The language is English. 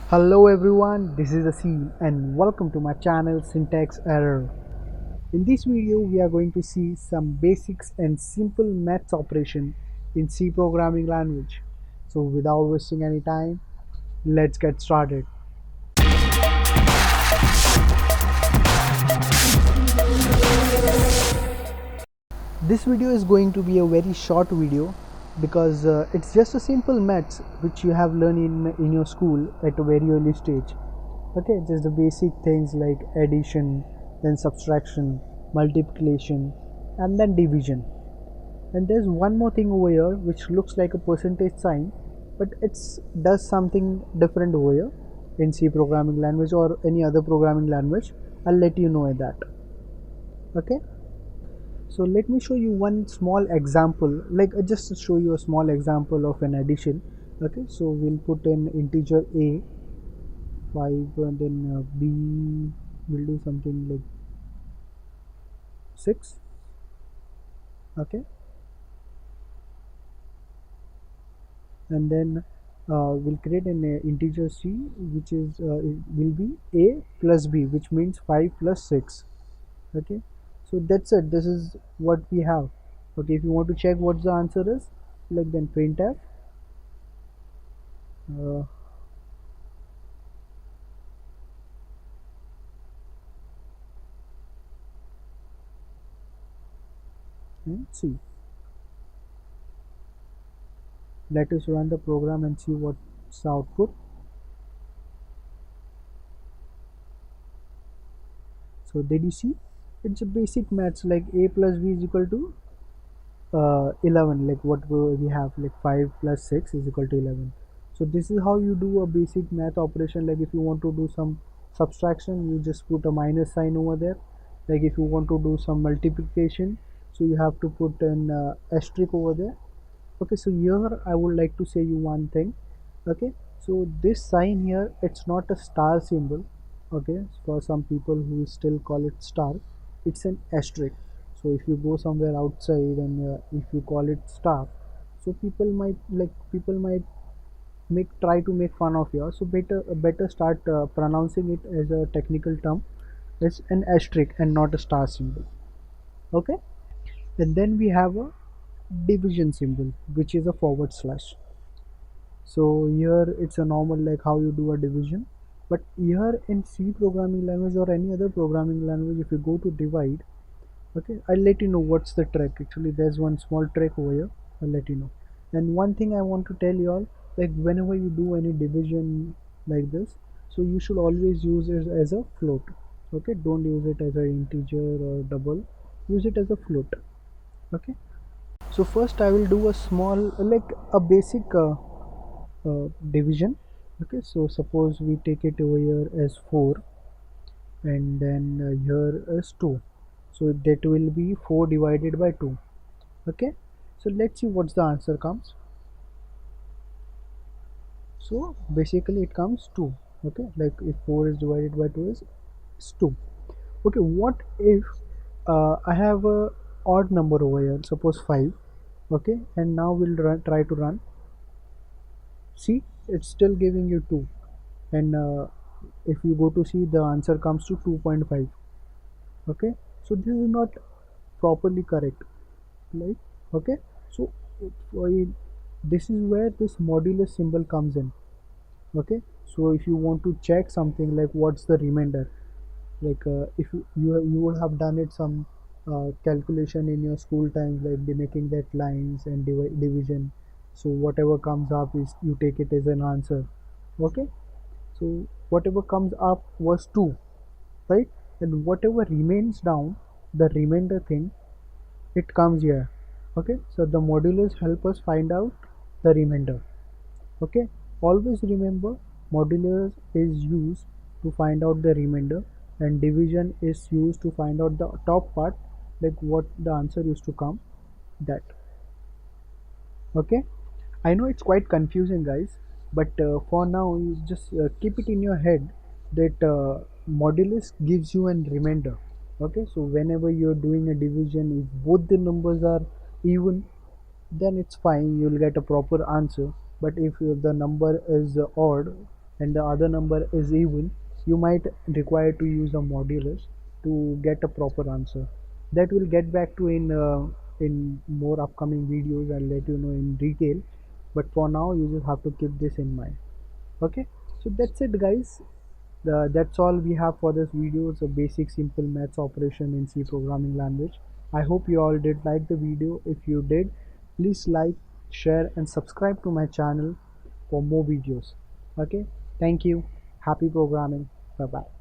Hello everyone, this is Asim and welcome to my channel Syntax Error. In this video we are going to see some basics and simple maths operation in C programming language. So without wasting any time, let's get started. This video is going to be a very short video because it's just a simple maths which you have learned in your school at a very early stage. Okay, just the basic things like addition, then subtraction, multiplication, and then division. And there's one more thing over here which looks like a percentage sign, but it's does something different over here in C programming language or any other programming language. I'll let you know that. Okay, so let me show you one small example, like just to show you a small example of an addition. Okay, so we'll put an integer a 5 and then b will do something like 6. Okay, and then we'll create an integer c which is it will be a plus b, which means 5 plus 6. Okay, so that's it, this is what we have. Okay, if you want to check what the answer is, like then printf uh, and see. Let us run the program and see what's the output. So did you see, it's a basic maths, like a plus b is equal to 11, like what we have, like 5 plus 6 is equal to 11. So this is how you do a basic math operation. Like if you want to do some subtraction, you just put a minus sign over there. Like if you want to do some multiplication, so you have to put an asterisk over there. Okay, so here I would like to say you one thing. Okay, so this sign here, it's not a star symbol. Okay, for some people who still call it star, it's an asterisk. So if you go somewhere outside and if you call it star, so people might make try to make fun of you. So better start pronouncing it as a technical term. It's an asterisk and not a star symbol. Okay, and then we have a division symbol, which is a forward slash. So here it's a normal, like how you do a division, but here in C programming language or any other programming language, if you go to divide, okay, I'll let you know what's the trick. Actually there's one small trick over here, I'll let you know. And one thing I want to tell you all, like whenever you do any division like this, so you should always use it as a float. Okay, don't use it as an integer or double, use it as a float. Okay, so first I will do a small, like a basic division. Okay, so suppose we take it over here as 4 and then here is 2, so that will be 4 divided by 2. Okay, so let's see what's the answer comes. So basically it comes 2. Okay, like if 4 is divided by 2 is 2. Okay, what if I have a odd number over here, suppose 5. Okay, and now we'll try to run. See, it's still giving you 2, and if you go to see, the answer comes to 2.5. Okay, so this is not properly correct, like. Okay, so this is where this modulus symbol comes in. Okay, so if you want to check something like what's the remainder, like if you would have done it some calculation in your school times, like making that lines and division, so whatever comes up is you take it as an answer. Okay, so whatever comes up was 2, right? And whatever remains down, the remainder thing, it comes here. Okay, so the modulus help us find out the remainder. Okay, always remember, modulus is used to find out the remainder and division is used to find out the top part, like what the answer used to come, that. Okay, I know it's quite confusing, guys, but for now you just keep it in your head that modulus gives you an remainder. Okay, so whenever you're doing a division, if both the numbers are even, then it's fine, you'll get a proper answer. But if the number is odd, and the other number is even, you might require to use a modulus to get a proper answer. That will get back to in more upcoming videos. I'll let you know in detail, but for now you just have to keep this in mind. Okay, so that's it guys. That's all we have for this video. It's a basic simple maths operation in C programming language. I hope you all did like the video. If you did, please like, share and subscribe to my channel for more videos. Okay, thank you. Happy programming. Bye bye.